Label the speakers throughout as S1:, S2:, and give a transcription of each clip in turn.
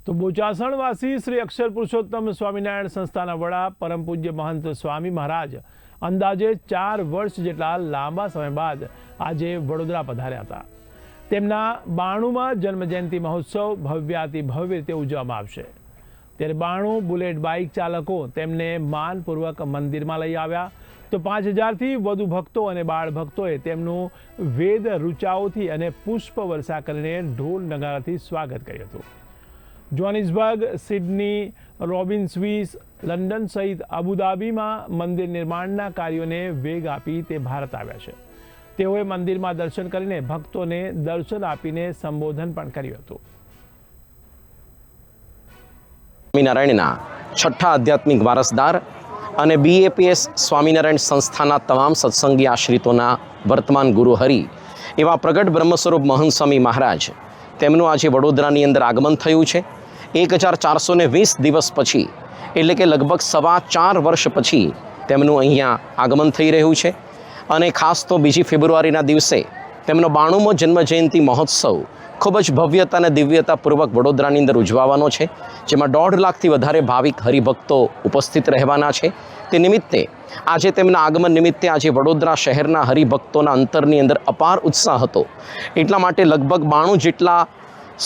S1: તો બોચાસણવાસી શ્રી અક્ષર પુરુષોત્તમ સ્વામિનારાયણ સંસ્થાના વડા પરમ પૂજ્ય મહંત સ્વામી મહારાજ અંદાજે 4 વર્ષ જેટલા લાંબા સમય બાદ આજે વડોદરા પધાર્યા હતા। તેમના 92માં જન્મજયંતિ મહોત્સવ ભવ્યાતિ ભવ્ય રીતે ઉજવવામાં આવશે। ત્યારે 92 બુલેટ બાઇક ચાલકો તેમને માનપૂર્વક મંદિરમાં લઈ આવ્યા તો 5000થી વધુ ભક્તો અને બાળ ભક્તોએ તેમનું વેદ રૂચાઓથી અને પુષ્પ વર્ષા કરીને ઢોલ નગારાથી સ્વાગત કર્યું હતું। Johannesburg, Sydney, Robin Swiss, London સહિત અબુધાબીમાં મંદિર નિર્માણના કાર્યોને વેગ આપી તે ભારત આવ્યા છે। તેઓએ મંદિરમાં દર્શન કરીને ભક્તોને દર્શન આપીને સંબોધન પણ કર્યું હતું।
S2: સ્વામિનારાયણના છઠ્ઠા આધ્યાત્મિક વારસદાર અને BAPS સ્વામિનારાયણ સંસ્થાના તમામ સત્સંગી આશ્રિતોના વર્તમાન ગુરુ હરિ એવા પ્રગટ બ્રહ્મ સ્વરૂપ મહંત સ્વામી મહારાજ તેમનું આજે વડોદરાની અંદર આગમન થયું છે। 1420 દિવસ પછી એટલે કે લગભગ 4.25 વર્ષ પછી તેમનું અહીંયા આગમન થઈ રહ્યું છે અને ખાસ તો 2 ફેબ્રુઆરીના દિવસે તેમનો 92મો જન્મજયંતિ મહોત્સવ ખૂબ જ ભવ્યતા અને દિવ્યતાપૂર્વક વડોદરાની અંદર ઉજવવાનો છે, જેમાં 1.5 લાખથી વધારે ભાવિક હરિભક્તો ઉપસ્થિત રહેવાના છે। તે નિમિત્તે આજે તેમના આગમન નિમિત્તે આજે વડોદરા શહેરના હરિભક્તોના અંતરની અંદર અપાર ઉત્સાહ હતો। એટલા માટે લગભગ 92 જેટલા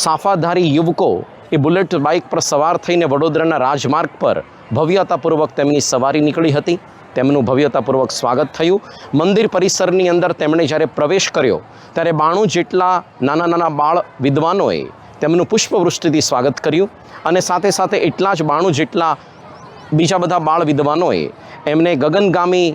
S2: સાફાધારી યુવકો એ બુલેટ બાઇક પર સવાર થઈને વડોદરાના રાજમાર્ગ પર ભવ્યતાપૂર્વક તેમની સવારી નીકળી હતી। તેમનું ભવ્યતાપૂર્વક સ્વાગત થયું। મંદિર પરિસરની અંદર તેમણે જ્યારે પ્રવેશ કર્યો ત્યારે 92 જેટલા નાના નાના બાળ વિદ્વાનોએ તેમનું પુષ્પવૃષ્ટિથી સ્વાગત કર્યું અને સાથે સાથે એટલા જ 92 જેટલા બીજા બધા બાળ વિદ્વાનોએ એમને ગગનગામી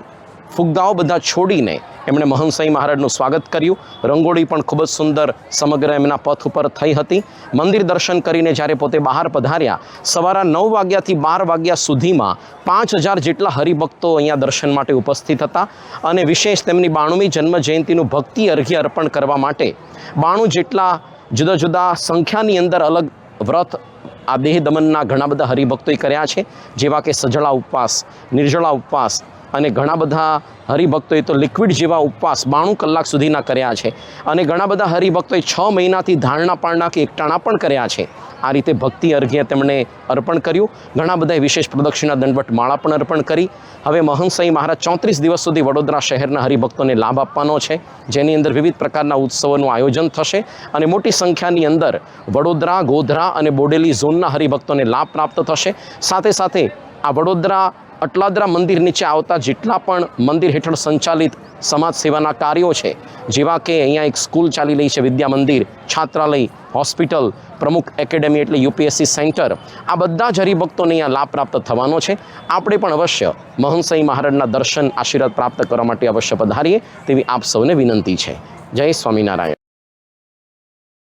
S2: ફુગ્ગાઓ બધા છોડીને એમણે મહંત સ્વામી મહારાજનું સ્વાગત કર્યું। રંગોળી પણ ખૂબ જ સુંદર સમગ્ર એમના પથ ઉપર થઈ હતી। મંદિર દર્શન કરીને જ્યારે પોતે બહાર પધાર્યા સવારના 9 વાગ્યાથી 12 વાગ્યા સુધીમાં 5000 જેટલા હરિભક્તો અહીંયા દર્શન માટે ઉપસ્થિત હતા અને વિશેષ તેમની 92મી જન્મજયંતિનું ભક્તિ અર્ઘ્ય અર્પણ કરવા માટે 92 જેટલા જુદા જુદા સંખ્યાની અંદર અલગ વ્રત આ દેહ દમનના ઘણા બધા હરિભક્તોએ કર્યા છે, જેવા કે સજળા ઉપવાસ, નિર્જળા ઉપવાસ અને ઘણા બધા હરિભક્તોએ તો લિક્વિડ જેવા ઉપવાસ 92 કલાક સુધીના કર્યા છે અને ઘણા બધા હરિભક્તોએ 6 મહિનાથી ધારણા પાળના કે એકટાણા પણ કર્યા છે। આ રીતે ભક્તિ અર્ઘ્ય તેમણે અર્પણ કર્યું। ઘણા બધાએ વિશેષ પ્રદક્ષિણા દંડવટ માળા પણ અર્પણ કરી। હવે મહંત સ્વામી મહારાજ 34 દિવસ સુધી વડોદરા શહેરના હરિભક્તોને લાભ આપવાનો છે, જેની અંદર વિવિધ પ્રકારના ઉત્સવોનું આયોજન થશે અને મોટી સંખ્યાની અંદર વડોદરા, ગોધરા અને બોડેલી ઝોનના હરિભક્તોને લાભ પ્રાપ્ત થશે। સાથે સાથે આ વડોદરા અટલાદરા મંદિર નીચે આવતા જેટલા પણ મંદિર હેઠળ સંચાલિત સમાજ સેવાના કાર્યો છે, જેવા કે અહીંયા એક સ્કૂલ ચાલી રહી છે વિદ્યા મંદિર, છાત્રાલય, હોસ્પિટલ, પ્રમુખ એકેડેમી એટલે UPSC સેન્ટર, આ બધા જ હરિભક્તોને અહીંયા લાભ પ્રાપ્ત થવાનો છે। આપણે પણ અવશ્ય મહંત સ્વામી મહારાજના દર્શન આશીર્વાદ પ્રાપ્ત કરવા માટે અવશ્ય પધારીએ તેવી આપ સૌને વિનંતી છે। જય સ્વામિનારાયણ।